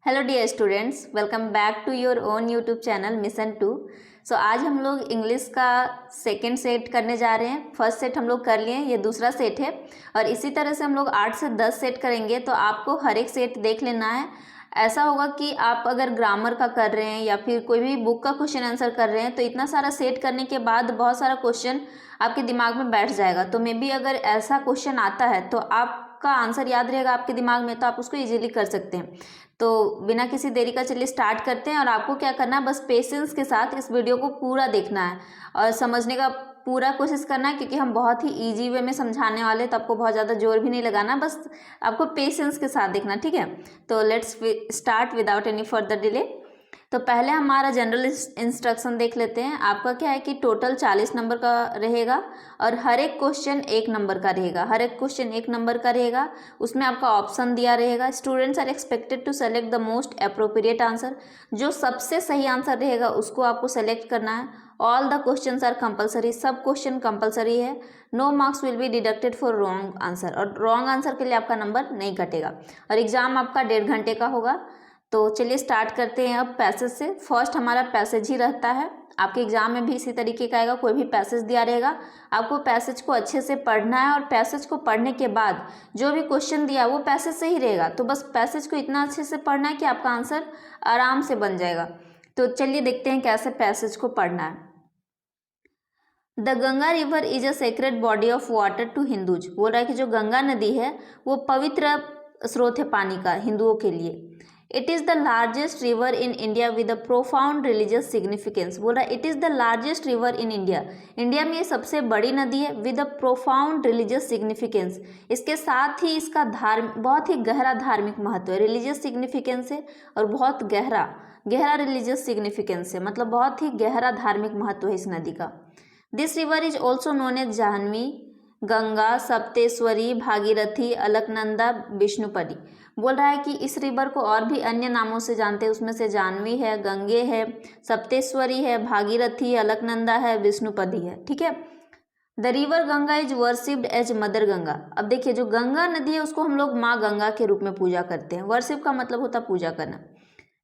Hello dear students, welcome back to your own YouTube channel mission two. So आज हम लोग English का second set करने जा रहे हैं। फर्स्ट सेट हम लोग कर लिए, ये दूसरा सेट है और इसी तरह से हम लोग 8 से 10 सेट करेंगे। तो आपको हर एक सेट देख लेना है। ऐसा होगा कि आप अगर ग्रामर का कर रहे हैं या फिर कोई भी बुक का क्वेश्चन आंसर कर रहे हैं तो इतना सारा सेट करने के बाद बहुत सारा क्वेश्चन आपके दिमाग में बैठ जाएगा। तो मे बी अगर ऐसा क्वेश्चन आता है तो आपका आंसर याद रहेगा आपके दिमाग में, तो आप उसको ईजिली कर सकते हैं। तो बिना किसी देरी का चलिए स्टार्ट करते हैं। और आपको क्या करना है, बस पेशेंस के साथ इस वीडियो को पूरा देखना है और समझने का पूरा कोशिश करना है, क्योंकि हम बहुत ही इजी वे में समझाने वाले, तो आपको बहुत ज़्यादा जोर भी नहीं लगाना, बस आपको पेशेंस के साथ देखना, ठीक है। तो let's start without any further delay. तो पहले हमारा जनरल इंस्ट्रक्शन देख लेते हैं। आपका क्या है कि टोटल 40 नंबर का रहेगा और हर एक क्वेश्चन 1 नंबर का रहेगा। हर एक क्वेश्चन 1 नंबर का रहेगा। उसमें आपका ऑप्शन दिया रहेगा। Students are expected to select the most appropriate answer. जो सबसे सही आंसर रहेगा उसको आपको सेलेक्ट करना है। All the questions are compulsory. सब क्वेश्चन कंपलसरी है। No marks will be deducted for wrong answer. और रॉन्ग आंसर के लिए आपका नंबर नहीं कटेगा। और एग्जाम आपका 1.5 घंटे का होगा। तो चलिए स्टार्ट करते हैं अब पैसेज से। फर्स्ट हमारा पैसेज ही रहता है। आपके एग्जाम में भी इसी तरीके का आएगा। कोई भी पैसेज दिया रहेगा, आपको पैसेज को अच्छे से पढ़ना है और पैसेज को पढ़ने के बाद जो भी क्वेश्चन दिया वो पैसेज से ही रहेगा। तो बस पैसेज को इतना अच्छे से पढ़ना है कि आपका आंसर आराम से बन जाएगा। तो चलिए देखते हैं कैसे पैसेज को पढ़ना है। The Ganga river is a sacred body of water to Hindus. बोल रहा है कि जो गंगा नदी है वो पवित्र स्रोत है पानी का हिंदुओं के लिए। It is the largest river in India with a profound religious significance. बोल रहा है it is the largest river in India. India में ये सबसे बड़ी नदी है with a profound religious significance. इसके साथ ही इसका बहुत ही गहरा धार्मिक महत्व है। रिलीजियस सिग्निफिकेंस है और बहुत गहरा रिलीजियस सिग्निफिकेंस है, मतलब बहुत ही गहरा धार्मिक महत्व है इस नदी का। This river is also known as Jahnavi, Ganga, Sapteshwari, Bhagirathi, Alaknanda, Vishnupadi. बोल रहा है कि इस रिवर को और भी अन्य नामों से जानते हैं। उसमें से जाह्नवी है, गंगे है, सप्तेश्वरी है, भागीरथी, अलकनंदा है, विष्णुपदी है, ठीक है। The river Ganga is worshipped as mother Ganga. अब देखिए जो गंगा नदी है उसको हम लोग माँ गंगा के रूप में पूजा करते हैं। वर्शिप का मतलब होता है पूजा करना।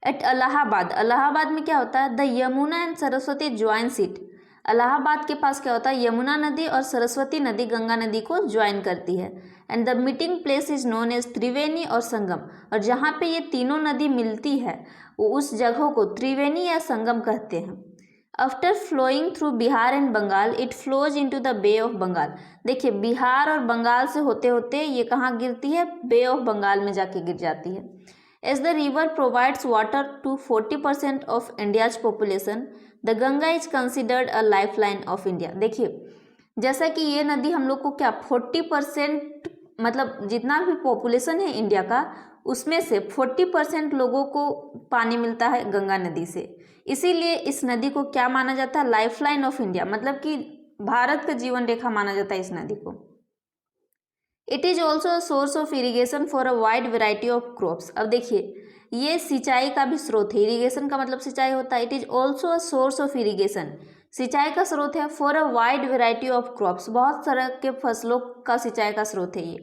एट इलाहाबाद, इलाहाबाद में क्या होता है, the Yamuna and Saraswati join seat. Allahabad के पास क्या होता है, यमुना नदी और सरस्वती नदी गंगा नदी को ज्वाइन करती है। And the meeting place is known as Triveni और संगम। और जहाँ पे ये तीनों नदी मिलती है वो उस जगह को त्रिवेणी या संगम कहते हैं। After flowing through Bihar and Bengal it flows into the Bay of Bengal. देखिए बिहार और बंगाल से होते होते ये कहाँ गिरती है, बे ऑफ बंगाल में जाके गिर जाती है। As the river provides water to 40% of India's population, the Ganga is considered a lifeline of India। देखिए जैसा कि ये नदी हम लोग को क्या 40%, मतलब जितना भी पॉपुलेशन है इंडिया का उसमें से 40% लोगों को पानी मिलता है गंगा नदी से। इसीलिए इस नदी को क्या माना जाता है, लाइफलाइन ऑफ इंडिया, मतलब कि भारत का जीवन रेखा माना जाता है इस नदी को। It is also a source of irrigation for a wide variety of crops. अब देखिए ये सिंचाई का भी स्रोत है। इरीगेशन का मतलब सिंचाई होता है। It is also a source of irrigation, सिंचाई का स्रोत है। For a wide variety of crops, बहुत तरह के फसलों का सिंचाई का स्रोत है ये।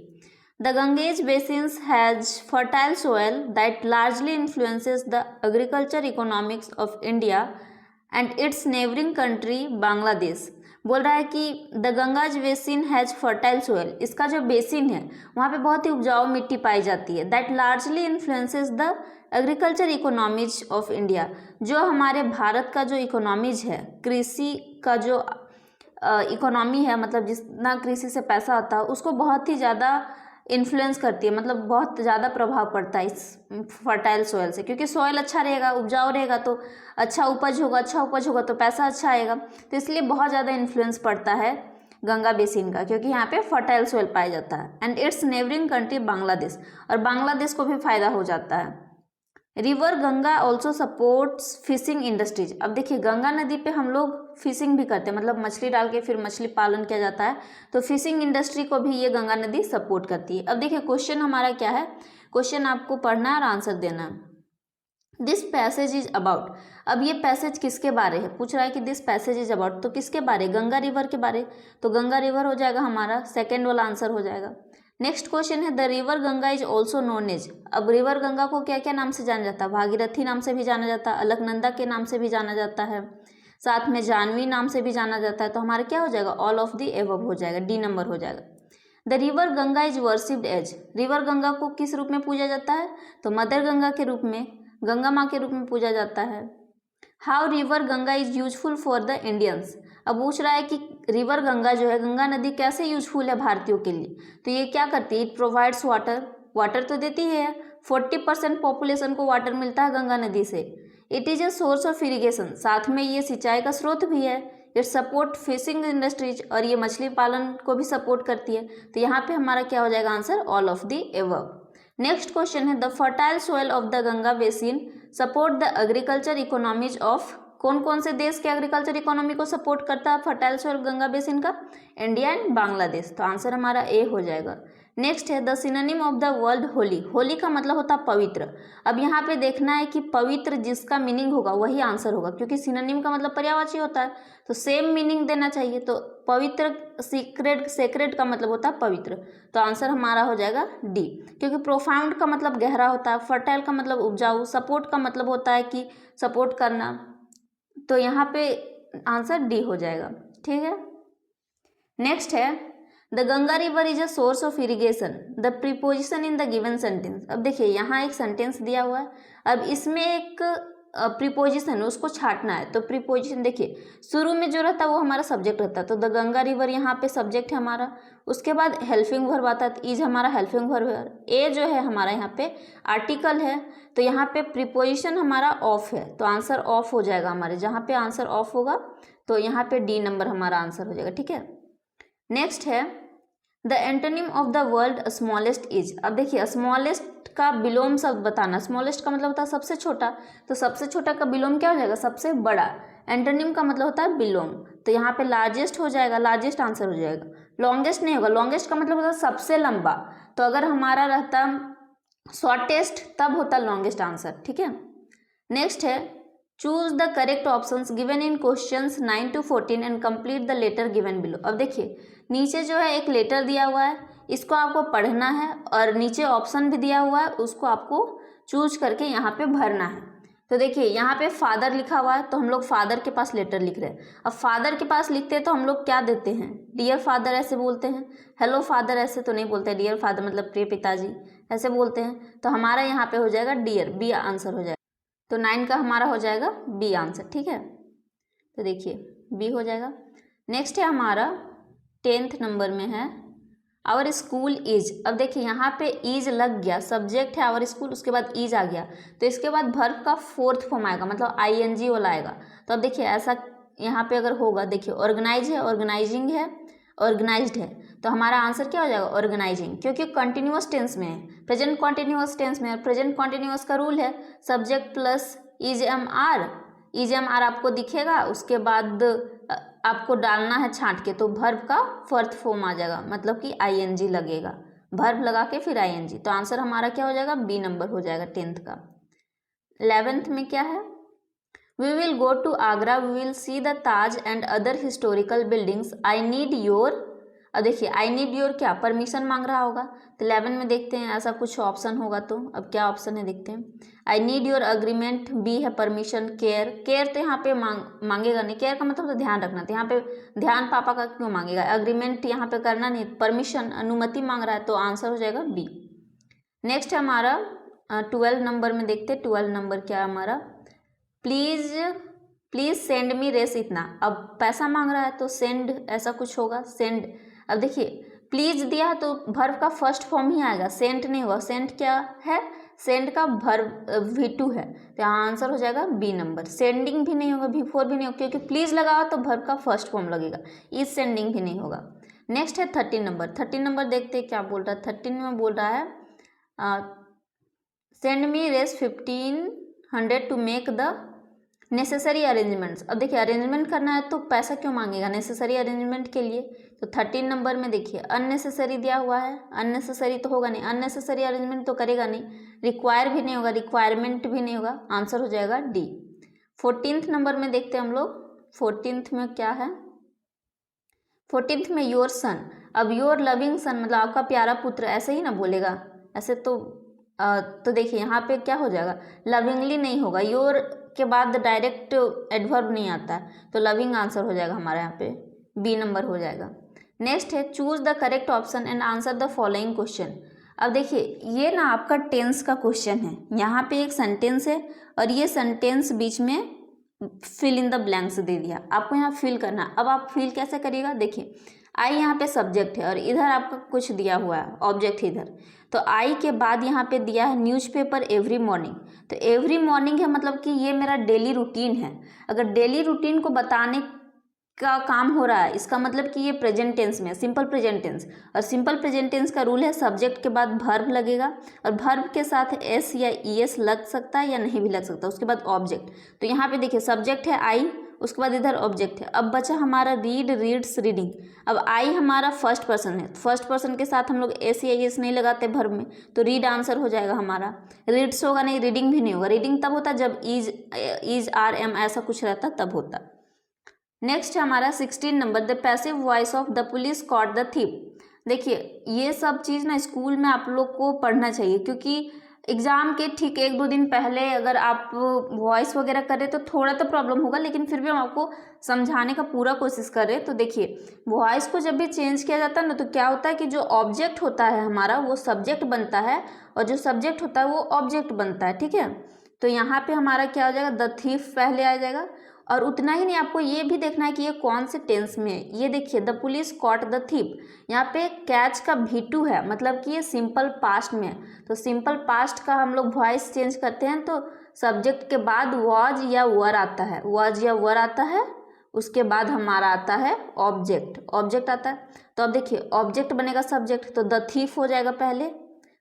The Ganges basins has fertile soil that largely influences the agriculture economics of India and its neighbouring country Bangladesh. बोल रहा है कि the Ganga's basin has fertile soil. इसका जो बेसिन है वहाँ पे बहुत ही उपजाऊ मिट्टी पाई जाती है। That largely influences the agriculture economies of India. जो हमारे भारत का जो इकोनॉमीज है, कृषि का जो इकोनॉमी है, मतलब जितना कृषि से पैसा आता है उसको बहुत ही ज़्यादा इन्फ्लुएंस करती है, मतलब बहुत ज़्यादा प्रभाव पड़ता है इस फर्टाइल सोयल से। क्योंकि सोयल अच्छा रहेगा, उपजाऊ रहेगा तो अच्छा उपज होगा तो पैसा अच्छा आएगा। तो इसलिए बहुत ज़्यादा इन्फ्लुएंस पड़ता है गंगा बेसिन का, क्योंकि यहाँ पे फर्टाइल सोयल पाया जाता है। And its neighbouring country Bangladesh, और बांग्लादेश को भी फायदा हो जाता है। River Ganga also supports fishing industries. अब देखिए गंगा नदी पे हम लोग फिशिंग भी करते हैं, मतलब मछली डाल के फिर मछली पालन किया जाता है। तो फिशिंग इंडस्ट्री को भी ये गंगा नदी सपोर्ट करती है। अब देखिए क्वेश्चन हमारा क्या है, क्वेश्चन आपको पढ़ना है और आंसर देना है। This passage is about. अब ये पैसेज किसके बारे है, पूछ रहा है कि दिस पैसेज इज अबाउट, तो किसके बारे, गंगा रिवर के बारे। तो गंगा रिवर हो जाएगा हमारा, सेकेंड वाला आंसर हो जाएगा। नेक्स्ट क्वेश्चन है the river Ganga is also known as. अब रिवर गंगा को क्या क्या नाम से जाना जाता है? भागीरथी नाम से भी जाना जाता है, अलकनंदा के नाम से भी जाना जाता है, साथ में जानवी नाम से भी जाना जाता है। तो हमारा क्या हो जाएगा? ऑल ऑफ दी एबव हो जाएगा, डी नंबर हो जाएगा। The river Ganga is worshipped as. River Ganga को किस रूप में पूजा जाता है? तो मदर गंगा के रूप में, गंगा माँ के रूप में पूजा जाता है। How river Ganga is useful for the Indians. अब पूछ रहा है कि रिवर गंगा जो है, गंगा नदी कैसे यूजफुल है भारतीयों के लिए? तो ये क्या करती है? इट प्रोवाइड्स वाटर, वाटर तो देती है, 40% पॉपुलेशन को वाटर मिलता है गंगा नदी से। It is a source of irrigation, साथ में ये सिंचाई का स्रोत भी है। इट सपोर्ट फिशिंग इंडस्ट्रीज, और ये मछली पालन को भी सपोर्ट करती है। तो यहाँ पे हमारा क्या हो जाएगा answer? All of the above. Next question है the fertile soil of the Ganga basin support the agriculture economies of. कौन कौन से देश के एग्रीकल्चर इकोनॉमी को सपोर्ट करता है फर्टाइल सोइल गंगा बेसिन का? India and Bangladesh. तो आंसर हमारा ए हो जाएगा। नेक्स्ट है the synonym of the world Holi. Holi का मतलब होता है पवित्र। अब यहाँ पे देखना है कि पवित्र जिसका मीनिंग होगा वही आंसर होगा, क्योंकि सिनोनिम का मतलब पर्यायवाची होता है, तो सेम मीनिंग देना चाहिए। तो पवित्र, सीक्रेट, सेक्रेट का मतलब होता है पवित्र, तो आंसर हमारा हो जाएगा डी। क्योंकि प्रोफाउंड का मतलब गहरा होता है, फर्टाइल का मतलब उपजाऊ, सपोर्ट का मतलब होता है कि सपोर्ट करना, तो यहाँ पे आंसर डी हो जाएगा। ठीक है। नेक्स्ट है the Ganga river is a source of irrigation, the preposition in the given sentence. अब देखिए यहाँ एक सेंटेंस दिया हुआ है, अब इसमें एक प्रीपोजिशन है, उसको छाटना है। तो प्रीपोजिशन देखिए शुरू में जो रहता है वो हमारा सब्जेक्ट रहता है, तो द गंगा रिवर यहाँ पे सब्जेक्ट है हमारा। उसके बाद हेल्पिंग वर्ब आता है, तो इज हमारा हेल्पिंग वर्ब है। ए जो है हमारा यहाँ पे आर्टिकल है, तो यहाँ पे प्रीपोजिशन हमारा ऑफ है, तो आंसर ऑफ हो जाएगा हमारे। जहाँ पे आंसर ऑफ होगा तो यहाँ पे डी नंबर हमारा आंसर हो जाएगा। ठीक है। नेक्स्ट है the antonym of the world smallest is. अब देखिए स्मॉलेस्ट का बिलोम शब्द बताना, स्मॉलेस्ट का मतलब होता है सबसे छोटा, तो सबसे छोटा का बिलोम क्या हो जाएगा? सबसे बड़ा। एंटोनिम का मतलब होता है बिलोम, तो यहाँ पे लार्जेस्ट हो जाएगा, लार्जेस्ट आंसर हो जाएगा। लॉन्गेस्ट नहीं होगा, लॉन्गेस्ट का मतलब होता है सबसे लंबा, तो अगर हमारा रहता शॉर्टेस्ट तब होता लॉन्गेस्ट आंसर। ठीक है। नेक्स्ट है choose the correct options given in questions 9 to 14 and complete the letter given below. अब देखिए नीचे जो है एक लेटर दिया हुआ है, इसको आपको पढ़ना है, और नीचे ऑप्शन भी दिया हुआ है, उसको आपको चूज करके यहाँ पे भरना है। तो देखिए यहाँ पे फादर लिखा हुआ है, तो हम लोग फादर के पास लेटर लिख रहे हैं। अब फादर के पास लिखते हैं तो हम लोग क्या देते हैं? डियर फादर ऐसे बोलते हैं, हेलो फादर ऐसे तो नहीं बोलते, डियर फादर मतलब प्रिय पिताजी ऐसे बोलते हैं। तो हमारा यहाँ पे हो जाएगा डियर, बी आंसर हो जाएगा। तो 9 का हमारा हो जाएगा बी आंसर। ठीक है। तो देखिए बी हो जाएगा। नेक्स्ट है हमारा 10th नंबर में है आवर स्कूल इज। अब देखिए यहाँ पे इज लग गया, सब्जेक्ट है आवर स्कूल, उसके बाद इज आ गया, तो इसके बाद वर्ब का 4th फॉर्म आएगा, मतलब ING वाला आएगा। तो अब देखिए ऐसा यहाँ पे अगर होगा, देखिए ऑर्गेनाइज है, ऑर्गेनाइजिंग है, ऑर्गेनाइज्ड है, तो हमारा आंसर क्या हो जाएगा? ऑर्गेनाइजिंग, क्योंकि कंटिन्यूअस टेंस में है, प्रेजेंट कॉन्टिन्यूअस टेंस में है। प्रेजेंट कॉन्टिन्यूअस का रूल है सब्जेक्ट प्लस EJMR, EJMR आपको दिखेगा, उसके बाद आपको डालना है छांट के, तो वर्ब का 4th फॉर्म आ जाएगा, मतलब कि ING लगेगा, वर्ब लगा के फिर ING। तो आंसर हमारा क्या हो जाएगा? बी नंबर हो जाएगा 10th का। 11th में क्या है? We will go to Agra, we will see the Taj and other historical buildings, I need your. अब देखिए आई नीड योर क्या परमिशन मांग रहा होगा, तो 11 में देखते हैं ऐसा कुछ ऑप्शन होगा, तो अब क्या ऑप्शन है देखते हैं। I need your agreement, B है परमिशन, केयर, केयर तो यहाँ पे मांगेगा नहीं, केयर का मतलब तो ध्यान रखना, तो यहाँ पे ध्यान पापा का क्यों मांगेगा? अग्रीमेंट यहाँ पे करना नहीं, परमिशन अनुमति मांग रहा है, तो आंसर हो जाएगा बी। नेक्स्ट है हमारा 12 नंबर में देखते हैं। 12 नंबर क्या है हमारा? प्लीज सेंड मी रेस इतना। अब पैसा मांग रहा है तो सेंड ऐसा कुछ होगा, सेंड। अब देखिए प्लीज दिया है तो वर्ब का 1st फॉर्म ही आएगा, सेंट नहीं हुआ। सेंट क्या है? सेंड का वर्ब V2 है, तो यहाँ आंसर हो जाएगा बी नंबर। सेंडिंग भी नहीं होगा, V4 भी नहीं होगा, क्योंकि प्लीज लगा हो तो वर्ब का 1st फॉर्म लगेगा, इज सेंडिंग भी नहीं होगा। नेक्स्ट है 13 नंबर। 13 नंबर देखते हैं क्या बोल रहा है। 13 में बोल रहा है सेंड मी रेस 1500 to make the necessary arrangements. अब देखिए अरेंजमेंट करना है तो पैसा क्यों मांगेगा? नेसेसरी अरेंजमेंट के लिए। तो 13 नंबर में देखिए अननेसेसरी दिया हुआ है, अननेसेसरी तो होगा नहीं, अननेसेसरी अरेंजमेंट तो करेगा नहीं, रिक्वायर भी नहीं होगा, रिक्वायरमेंट भी नहीं होगा, आंसर हो जाएगा डी। 14th नंबर में देखते हैं हम लोग। 14th में क्या है? 14th में योर सन। अब योर लविंग सन मतलब आपका प्यारा पुत्र, ऐसे ही ना बोलेगा, ऐसे तो देखिए यहाँ पे क्या हो जाएगा, लविंगली नहीं होगा, योर के बाद डायरेक्ट एडवर्ब नहीं आता है, तो लविंग आंसर हो जाएगा हमारा यहाँ पे, बी नंबर हो जाएगा। नेक्स्ट है choose the correct option and answer the following question. अब देखिए ये ना आपका टेंस का क्वेश्चन है, यहाँ पे एक सेंटेंस है और ये सेंटेंस बीच में फिल इन द ब्लैंक्स दे दिया, आपको यहाँ फिल करना। अब आप फिल कैसे करिएगा, देखिए आई यहाँ पे सब्जेक्ट है और इधर आपका कुछ दिया हुआ है ऑब्जेक्ट इधर, तो आई के बाद यहाँ पे दिया है न्यूज़पेपर एवरी मॉर्निंग, तो एवरी मॉर्निंग है मतलब कि ये मेरा डेली रूटीन है। अगर डेली रूटीन को बताने का काम हो रहा है, इसका मतलब कि ये प्रेजेंट टेंस में, सिंपल प्रेजेंट टेंस, और सिंपल प्रेजेंट टेंस का रूल है सब्जेक्ट के बाद वर्ब लगेगा और वर्ब के साथ एस या ईएस लग सकता है या नहीं भी लग सकता, उसके बाद ऑब्जेक्ट। तो यहाँ पे देखिए सब्जेक्ट है आई, उसके बाद इधर ऑब्जेक्ट है। अब बचा हमारा रीड, रीड्स, रीडिंग। अब आई हमारा फर्स्ट पर्सन है, फर्स्ट पर्सन के साथ हम लोग एस या ईएस नहीं लगाते वर्ब में, तो रीड आंसर हो जाएगा हमारा। रीड्स होगा नहीं, रीडिंग भी नहीं होगा, रीडिंग तब होता जब इज आर एम ऐसा कुछ रहता तब होता। नेक्स्ट है हमारा 16 number, the passive voice of the police caught the thief. देखिए ये सब चीज़ ना स्कूल में आप लोग को पढ़ना चाहिए, क्योंकि एग्ज़ाम के ठीक 1-2 दिन पहले अगर आप वॉइस वगैरह करें तो थोड़ा तो प्रॉब्लम होगा, लेकिन फिर भी हम आपको समझाने का पूरा कोशिश करें। तो देखिए वॉइस को जब भी चेंज किया जाता है ना, तो क्या होता है कि जो ऑब्जेक्ट होता है हमारा वो सब्जेक्ट बनता है और जो सब्जेक्ट होता है वो ऑब्जेक्ट बनता है, ठीक है। तो यहाँ पे हमारा क्या हो जाएगा, द थीफ पहले आ जाएगा। और उतना ही नहीं, आपको ये भी देखना है कि ये कौन से टेंस में है। ये देखिए the police caught the thief, यहाँ पे कैच का V2 है, मतलब कि ये सिंपल पास्ट में है। तो सिंपल पास्ट का हम लोग वॉइस चेंज करते हैं तो सब्जेक्ट के बाद वॉज या वर आता है, वॉज या वर आता है, उसके बाद हमारा आता है ऑब्जेक्ट, ऑब्जेक्ट आता है। तो अब देखिए ऑब्जेक्ट बनेगा सब्जेक्ट, तो द थीफ हो जाएगा पहले,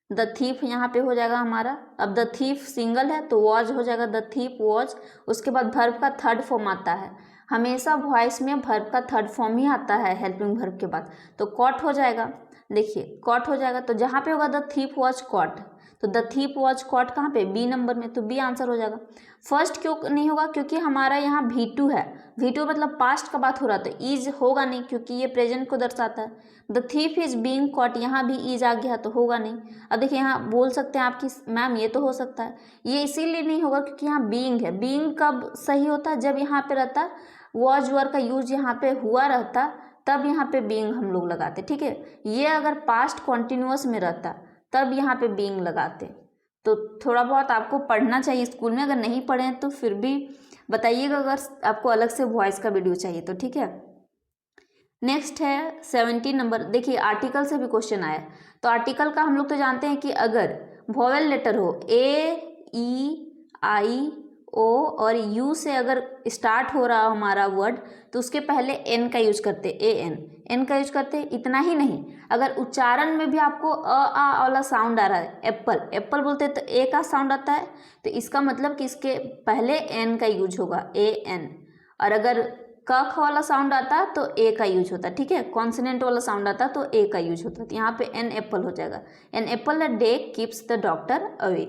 द थीफ यहाँ पे हो जाएगा हमारा। अब द थीफ सिंगल है तो वॉज हो जाएगा, द थीफ वॉज। उसके बाद वर्ब का थर्ड फॉर्म आता है, हमेशा वॉइस में वर्ब का थर्ड फॉर्म ही आता है हेल्पिंग वर्ब के बाद, तो कॉट हो जाएगा। देखिए कॉट हो जाएगा, तो जहाँ पे होगा द थीफ वॉज कॉट, तो द थीफ वॉज कॉट कहाँ पे, बी नंबर में, तो बी आंसर हो जाएगा। फर्स्ट क्यों नहीं होगा, क्योंकि हमारा यहाँ V2 है, V2 मतलब पास्ट का बात हो रहा, तो ईज होगा नहीं क्योंकि ये प्रेजेंट को दर्शाता है। The thief is being caught, यहाँ भी ईज आ गया तो होगा नहीं। अब देखिए यहाँ बोल सकते हैं आपकी मैम ये तो हो सकता है, ये इसीलिए नहीं होगा क्योंकि यहाँ बीइंग है। बीइंग कब सही होता है, जब यहाँ पे रहता वॉज वर का यूज यहाँ पे हुआ रहता, तब यहाँ पे बीइंग हम लोग लगाते, ठीक है। ये अगर पास्ट कॉन्टिन्यूअस में रहता तब यहाँ पे बीइंग लगाते। तो थोड़ा बहुत आपको पढ़ना चाहिए स्कूल में, अगर नहीं पढ़े तो फिर भी बताइएगा अगर आपको अलग से वॉइस का वीडियो चाहिए तो, ठीक है। नेक्स्ट है 17 नंबर, देखिए आर्टिकल से भी क्वेश्चन आया। तो आर्टिकल का हम लोग तो जानते हैं कि अगर वॉवेल लेटर हो ए, ई, आई, ओ और यू से अगर स्टार्ट हो रहा हमारा वर्ड, तो उसके पहले एन का यूज करते, एन का यूज करते। इतना ही नहीं, अगर उच्चारण में भी आपको आ वाला साउंड आ रहा है, एप्पल एप्पल बोलते हैं तो ए का साउंड आता है, तो इसका मतलब कि इसके पहले एन का यूज होगा, ए एन। और अगर क ख वाला साउंड आता तो ए का यूज होता, ठीक है। कॉन्सोनेंट वाला साउंड आता तो ए का यूज होता, तो यहाँ पे एन एप्पल हो जाएगा। An apple a day keeps the doctor away.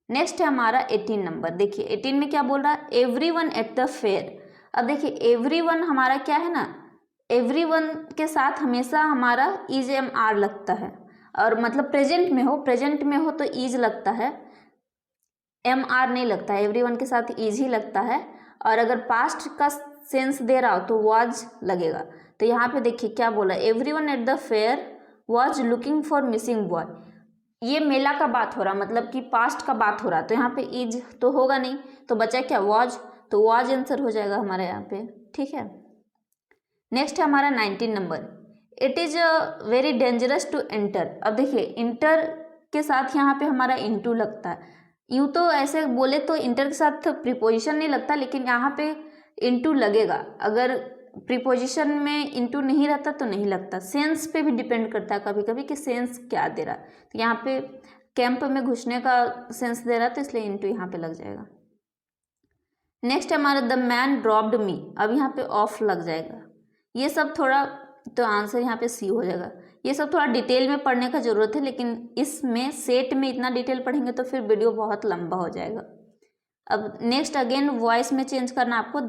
Next है हमारा 18 नंबर, देखिए 18 में क्या बोल रहा है, एवरीवन एट द फेयर। अब देखिए एवरीवन हमारा क्या है ना, एवरीवन के साथ हमेशा हमारा इज एम आर लगता है, और मतलब प्रेजेंट में हो तो इज लगता है, एम आर नहीं लगता है, एवरीवन के साथ इज ही लगता है। और अगर पास्ट का सेंस दे रहा हो तो वॉज लगेगा। तो यहाँ पे देखिए क्या बोला, everyone at the fair was looking for missing boy. ये मेला का बात हो रहा, मतलब कि पास्ट का बात हो रहा, तो यहाँ पे इज तो होगा नहीं, तो बचा क्या वॉज, तो वॉज आंसर हो जाएगा हमारे यहाँ पे, ठीक है। नेक्स्ट है हमारा 19 number, it is very dangerous to enter. अब देखिए इंटर के साथ यहाँ पे हमारा इनटू लगता है, यूँ तो ऐसे बोले तो इंटर के साथ प्रीपोजिशन नहीं लगता, लेकिन यहाँ पे इनटू लगेगा। अगर प्रीपोजिशन में इनटू नहीं रहता तो नहीं लगता। सेंस पे भी डिपेंड करता है कभी कभी कि सेंस क्या दे रहा है, तो यहाँ पे कैंप में घुसने का सेंस दे रहा है तो इसलिए इनटू यहाँ पे लग जाएगा। नेक्स्ट हमारा द मैन ड्रॉप्ड मी, अब यहाँ पे ऑफ लग जाएगा। ये सब थोड़ा, तो आंसर यहाँ पे सी हो जाएगा। ये सब थोड़ा डिटेल में पढ़ने का ज़रूरत है, लेकिन इसमें सेट में इतना डिटेल पढ़ेंगे तो फिर वीडियो बहुत लंबा हो जाएगा। अब नेक्स्ट अगेन वॉइस में चेंज करना आपको,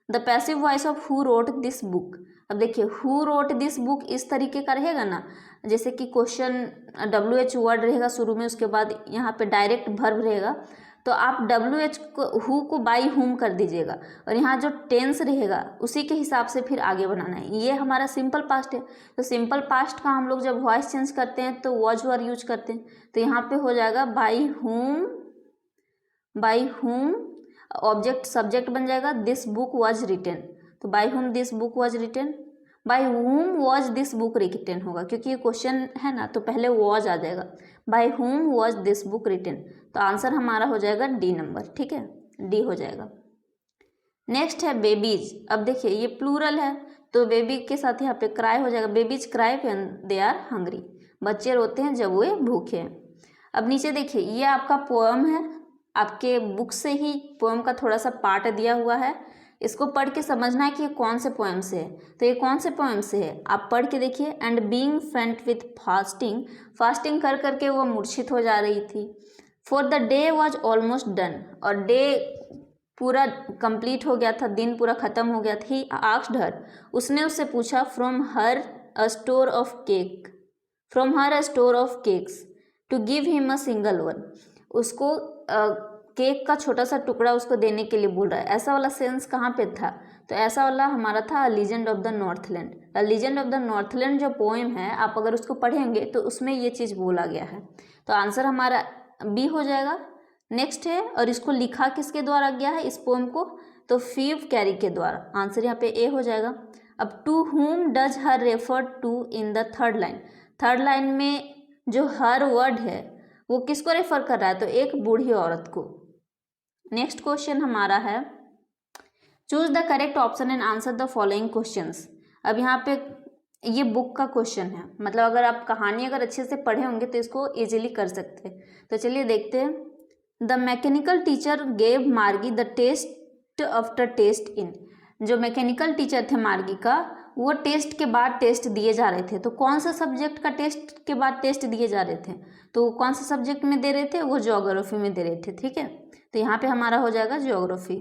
the passive voice of who wrote this book. अब देखिए हु रोट दिस बुक इस तरीके का रहेगा ना, जैसे कि क्वेश्चन WH वर्ड रहेगा शुरू में, उसके बाद यहाँ पे डायरेक्ट वर्ब रहेगा, तो आप WH को हु को बाई हुम कर दीजिएगा और यहाँ जो टेंस रहेगा उसी के हिसाब से फिर आगे बनाना है। ये हमारा सिंपल पास्ट है, तो सिंपल पास्ट का हम लोग जब वॉइस चेंज करते हैं तो वॉज वर यूज करते हैं, तो यहाँ पे हो जाएगा बाई हुम ऑब्जेक्ट सब्जेक्ट बन जाएगा, दिस बुक वॉज रिटन, तो by whom this book was written, by whom was this book written होगा क्योंकि ये क्वेश्चन है ना, तो पहले वॉज आ जाएगा, by whom was this book written, तो आंसर हमारा हो जाएगा डी नंबर, ठीक है, डी हो जाएगा। नेक्स्ट है बेबीज। अब देखिए ये प्लूरल है तो बेबी के साथ यहाँ पे क्राई हो जाएगा, babies cry when they are hungry, बच्चे रोते हैं जब वे भूखे हैं। अब नीचे देखिए ये आपका पोएम है, आपके बुक से ही पोएम का थोड़ा सा पार्ट दिया हुआ है, इसको पढ़ के समझना है कि ये कौन से पोएम से है, तो ये कौन से पोएम से है आप पढ़ के देखिए। एंड बीइंग फेंट विथ फास्टिंग, फास्टिंग कर करके वो मूर्छित हो जा रही थी। For the day was almost done, और डे पूरा कंप्लीट हो गया था, दिन पूरा ख़त्म हो गया था। ही आस्क्ड हर, उसने उससे पूछा, from her a store of cakes to give him a single one, उसको केक का छोटा सा टुकड़ा उसको देने के लिए बोल रहा है। ऐसा वाला सेंस कहाँ पे था, तो ऐसा वाला हमारा था legend of the Northland. Legend of the Northland जो पोएम है आप अगर उसको पढ़ेंगे तो उसमें ये चीज़ बोला गया है, तो आंसर हमारा बी हो जाएगा। नेक्स्ट है, और इसको लिखा किसके द्वारा गया है इस पोएम को, तो फीव कैरी के द्वारा, आंसर यहाँ पे ए हो जाएगा। अब to whom does her refer to in the third line, third line में जो हर वर्ड है वो किसको रेफर कर रहा है, तो एक बूढ़ी औरत को। नेक्स्ट क्वेश्चन हमारा है, choose the correct option and answer the following questions. अब यहाँ पे ये बुक का क्वेश्चन है, मतलब अगर आप कहानी अगर अच्छे से पढ़े होंगे तो इसको इजीली कर सकते हैं। तो चलिए देखते हैं। द मैकेनिकल टीचर गेव मार्गी द टेस्ट आफ्टर टेस्ट इन, जो मैकेनिकल टीचर थे मार्गी का, वो टेस्ट के बाद टेस्ट दिए जा रहे थे, तो कौन सा सब्जेक्ट का टेस्ट के बाद टेस्ट दिए जा रहे थे, तो कौन सा सब्जेक्ट में दे रहे थे, वो ज्योग्राफी में दे रहे थे, ठीक है, तो यहाँ पे हमारा हो जाएगा ज्योग्राफी,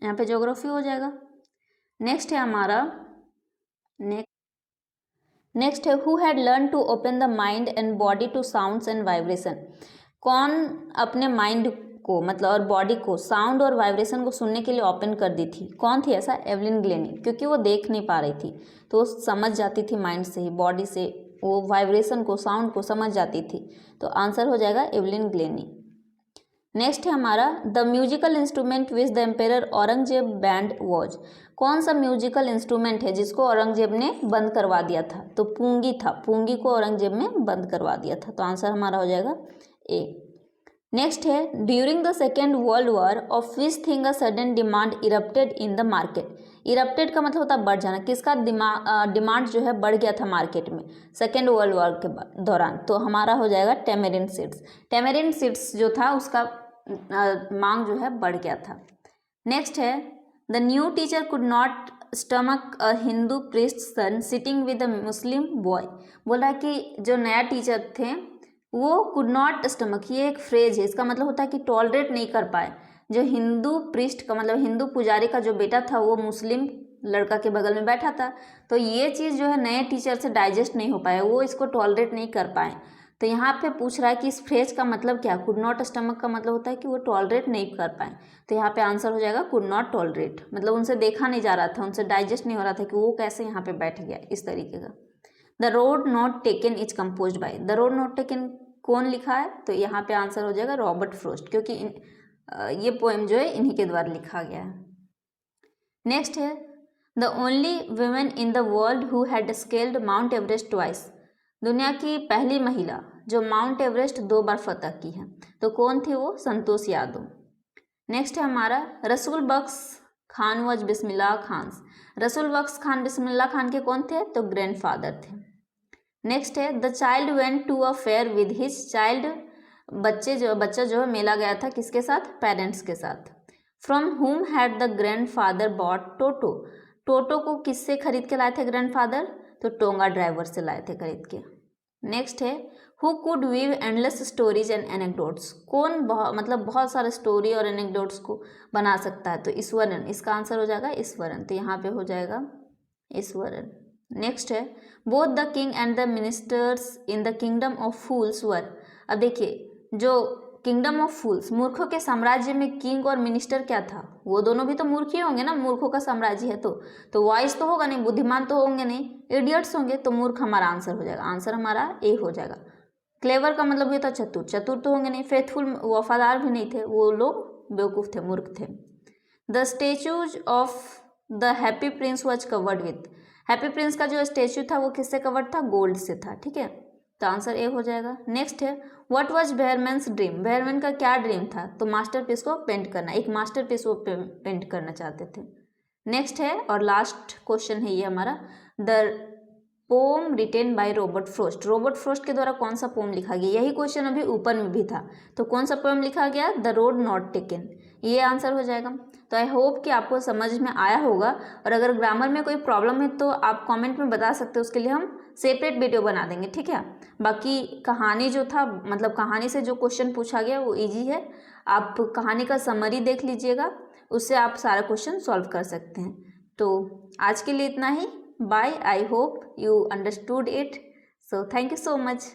यहाँ पे ज्योग्राफी हो जाएगा। नेक्स्ट है हमारा नेक्स्ट है, who had learn to open the mind and body to sounds and vibration, कौन अपने माइंड को मतलब और बॉडी को साउंड और वाइब्रेशन को सुनने के लिए ओपन कर दी थी, कौन थी ऐसा, एवलिन ग्लेनी, क्योंकि वो देख नहीं पा रही थी तो वो समझ जाती थी माइंड से ही, बॉडी से वो वाइब्रेशन को साउंड को समझ जाती थी, तो आंसर हो जाएगा एवलिन ग्लेनी। नेक्स्ट है हमारा, the musical instrument which the emperor Aurangzeb band was, कौन सा म्यूजिकल इंस्ट्रूमेंट है जिसको औरंगजेब ने बंद करवा दिया था, तो पूंगी था, पूंगी को औरंगजेब ने बंद करवा दिया था, तो आंसर हमारा हो जाएगा ए। नेक्स्ट है, during the second world war of which thing a sudden demand erupted in the market, erupted का मतलब होता है बढ़ जाना, किसका डिमांड जो है बढ़ गया था मार्केट में सेकेंड वर्ल्ड वॉर के दौरान, तो हमारा हो जाएगा टेमेरिन सीड्स, टेमेरिन सीड्स जो था उसका मांग जो है बढ़ गया था। नेक्स्ट है, the new teacher could not stomach a Hindu priest son sitting with a Muslim boy, बोला कि जो नया टीचर थे वो कुड नॉट स्टमक, ये एक फ्रेज है, इसका मतलब होता है कि टॉलरेट नहीं कर पाए, जो हिंदू प्रीस्ट का मतलब हिंदू पुजारी का जो बेटा था वो मुस्लिम लड़का के बगल में बैठा था, तो ये चीज़ जो है नए टीचर से डाइजेस्ट नहीं हो पाया, वो इसको टॉलरेट नहीं कर पाए, तो यहाँ पे पूछ रहा है कि इस फ्रेज का मतलब क्या, कुड नॉट स्टमक का मतलब होता है कि वो टॉलरेट नहीं कर पाए, तो यहाँ पे आंसर हो जाएगा कुड नॉट टॉलरेट, मतलब उनसे देखा नहीं जा रहा था, उनसे डाइजेस्ट नहीं हो रहा था कि वो कैसे यहाँ पे बैठ गया, इस तरीके का। The road not taken is compose by, the road not taken कौन लिखा है, तो यहाँ पे आंसर हो जाएगा रॉबर्ट फ्रोस्ट, क्योंकि ये पोएम जो है इन्हीं के द्वारा लिखा गया है। नेक्स्ट है, the only women in the world who had scaled mount Everest twice, दुनिया की पहली महिला जो माउंट एवरेस्ट 2 बार फतह की है, तो कौन थी वो, संतोष यादव। नेक्स्ट है हमारा, रसूल बख्श खान वॉज बिस्मिल्लाह खान, रसूल बख्श खान बिस्मिल्लाह खान के कौन थे, तो ग्रैंडफादर थे। नेक्स्ट है, the child went to a fair with his child, बच्चा जो है मेला गया था किसके साथ, पेरेंट्स के साथ। फ्रॉम हुम हैड द ग्रैंडफादर बॉट टोटो, टोटो को किससे खरीद के लाए थे ग्रैंडफादर, तो टोंगा ड्राइवर से लाए थे खरीद के। नेक्स्ट है, who could weave endless stories and anecdotes, कौन मतलब बहुत सारे स्टोरी और एनेक्डोट्स को बना सकता है, तो ईश्वरन, इसका आंसर हो जाएगा ईश्वरन, तो यहाँ पे हो जाएगा ईश्वरन। नेक्स्ट है both the king and the ministers in the kingdom of fools were. अब देखिए जो किंगडम ऑफ फूल्स, मूर्खों के साम्राज्य में किंग और मिनिस्टर क्या था, वो दोनों भी तो मूर्ख ही होंगे ना, मूर्खों का साम्राज्य है तो वाइस तो होगा नहीं, बुद्धिमान तो होंगे नहीं, इडियट्स होंगे, तो मूर्ख हमारा आंसर हो जाएगा, आंसर हमारा ए हो जाएगा। क्लेवर का मतलब ये था चतुर, चतुर तो होंगे नहीं, फेथफुल वफादार भी नहीं थे, वो लोग बेवकूफ़ थे, मूर्ख थे। The statues of the happy Prince was covered with, happy Prince का जो स्टेचू था वो किससे कवर्ड था, गोल्ड से था, ठीक है, तो आंसर ए हो जाएगा। नेक्स्ट है व्हाट वाज बेयरमैन्स ड्रीम, बेयरमैन का क्या ड्रीम था, तो मास्टरपीस को पेंट करना, एक मास्टरपीस वो पेंट करना चाहते थे। नेक्स्ट है और लास्ट क्वेश्चन है ये हमारा, the pome written by Robert frost, Robert frost के द्वारा कौन सा पोम लिखा गया, यही क्वेश्चन अभी ऊपर में भी था, तो कौन सा पोम लिखा गया, द रोड नॉट टेकन, ये आंसर हो जाएगा। तो आई होप कि आपको समझ में आया होगा, और अगर ग्रामर में कोई प्रॉब्लम है तो आप कमेंट में बता सकते हो, उसके लिए हम सेपरेट वीडियो बना देंगे, ठीक है। बाकी कहानी जो था, मतलब कहानी से जो क्वेश्चन पूछा गया वो इजी है, आप कहानी का समरी देख लीजिएगा, उससे आप सारा क्वेश्चन सॉल्व कर सकते हैं। तो आज के लिए इतना ही, bye, I hope you understood it, so thank you so much.